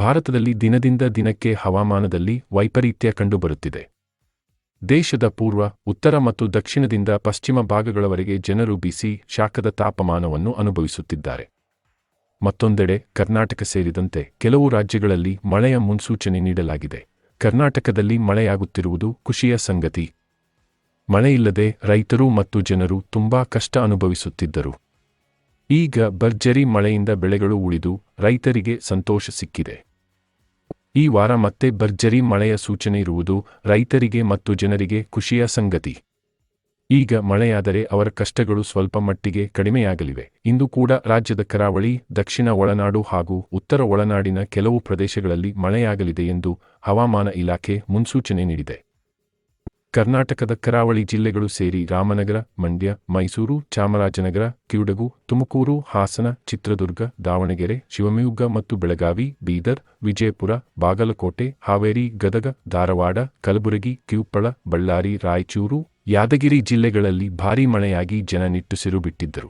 ಭಾರತದಲ್ಲಿ ದಿನದಿಂದ ದಿನಕ್ಕೆ ಹವಾಮಾನದಲ್ಲಿ ವೈಪರೀತ್ಯ ಕಂಡುಬರುತ್ತಿದೆ. ದೇಶದ ಪೂರ್ವ, ಉತ್ತರ ಮತ್ತು ದಕ್ಷಿಣದಿಂದ ಪಶ್ಚಿಮ ಭಾಗಗಳವರೆಗೆ ಜನರು ಬಿಸಿ, ಶಾಖದ ತಾಪಮಾನವನ್ನು ಅನುಭವಿಸುತ್ತಿದ್ದಾರೆ. ಮತ್ತೊಂದೆಡೆ ಕರ್ನಾಟಕ ಸೇರಿದಂತೆ ಕೆಲವು ರಾಜ್ಯಗಳಲ್ಲಿ ಮಳೆಯ ಮುನ್ಸೂಚನೆ ನೀಡಲಾಗಿದೆ. ಕರ್ನಾಟಕದಲ್ಲಿ ಮಳೆಯಾಗುತ್ತಿರುವುದು ಖುಷಿಯ ಸಂಗತಿ. ಮಳೆಯಿಲ್ಲದೆ ರೈತರು ಮತ್ತು ಜನರು ತುಂಬಾ ಕಷ್ಟ ಅನುಭವಿಸುತ್ತಿದ್ದರು. ಈಗ ಭರ್ಜರಿ ಮಳೆಯಿಂದ ಬೆಳೆಗಳು ಉಳಿದು ರೈತರಿಗೆ ಸಂತೋಷ ಸಿಕ್ಕಿದೆ. ಈ ವಾರ ಮತ್ತೆ ಭರ್ಜರಿ ಮಳೆಯ ಸೂಚನೆ ಇರುವುದು ರೈತರಿಗೆ ಮತ್ತು ಜನರಿಗೆ ಖುಷಿಯ ಸಂಗತಿ. ಈಗ ಮಳೆಯಾದರೆ ಅವರ ಕಷ್ಟಗಳು ಸ್ವಲ್ಪ ಮಟ್ಟಿಗೆ ಕಡಿಮೆಯಾಗಲಿವೆ. ಇಂದು ಕೂಡ ರಾಜ್ಯದ ಕರಾವಳಿ, ದಕ್ಷಿಣ ಒಳನಾಡು ಹಾಗೂ ಉತ್ತರ ಒಳನಾಡಿನ ಕೆಲವು ಪ್ರದೇಶಗಳಲ್ಲಿ ಮಳೆಯಾಗಲಿದೆ ಎಂದು ಹವಾಮಾನ ಇಲಾಖೆ ಮುನ್ಸೂಚನೆ ನೀಡಿದೆ. ಕರ್ನಾಟಕದ ಕರಾವಳಿ ಜಿಲ್ಲೆಗಳು ಸೇರಿ ರಾಮನಗರ, ಮಂಡ್ಯ, ಮೈಸೂರು, ಚಾಮರಾಜನಗರ, ಕೊಡಗು, ತುಮಕೂರು, ಹಾಸನ, ಚಿತ್ರದುರ್ಗ, ದಾವಣಗೆರೆ, ಶಿವಮೊಗ್ಗ ಮತ್ತು ಬೆಳಗಾವಿ, ಬೀದರ್, ವಿಜಯಪುರ, ಬಾಗಲಕೋಟೆ, ಹಾವೇರಿ, ಗದಗ, ಧಾರವಾಡ, ಕಲಬುರಗಿ, ಕೊಪ್ಪಳ, ಬಳ್ಳಾರಿ, ರಾಯಚೂರು, ಯಾದಗಿರಿ ಜಿಲ್ಲೆಗಳಲ್ಲಿ ಭಾರೀ ಮಳೆಯಾಗಿ ಜನ ನಿಟ್ಟುಸಿರು ಬಿಟ್ಟಿದ್ದರು.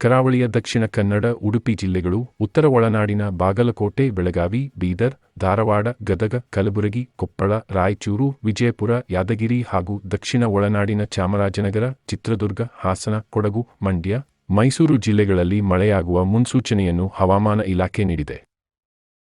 ಕರಾವಳಿಯ ದಕ್ಷಿಣ ಕನ್ನಡ, ಉಡುಪಿ ಜಿಲ್ಲೆಗಳು, ಉತ್ತರ ಒಳನಾಡಿನ ಬಾಗಲಕೋಟೆ, ಬೆಳಗಾವಿ, ಬೀದರ್, ಧಾರವಾಡ, ಗದಗ, ಕಲಬುರಗಿ, ಕೊಪ್ಪಳ, ರಾಯಚೂರು, ವಿಜಯಪುರ, ಯಾದಗಿರಿ ಹಾಗೂ ದಕ್ಷಿಣ ಒಳನಾಡಿನ ಚಾಮರಾಜನಗರ, ಚಿತ್ರದುರ್ಗ, ಹಾಸನ, ಕೊಡಗು, ಮಂಡ್ಯ, ಮೈಸೂರು ಜಿಲ್ಲೆಗಳಲ್ಲಿ ಮಳೆಯಾಗುವ ಮುನ್ಸೂಚನೆಯನ್ನು ಹವಾಮಾನ ಇಲಾಖೆ ನೀಡಿದೆ.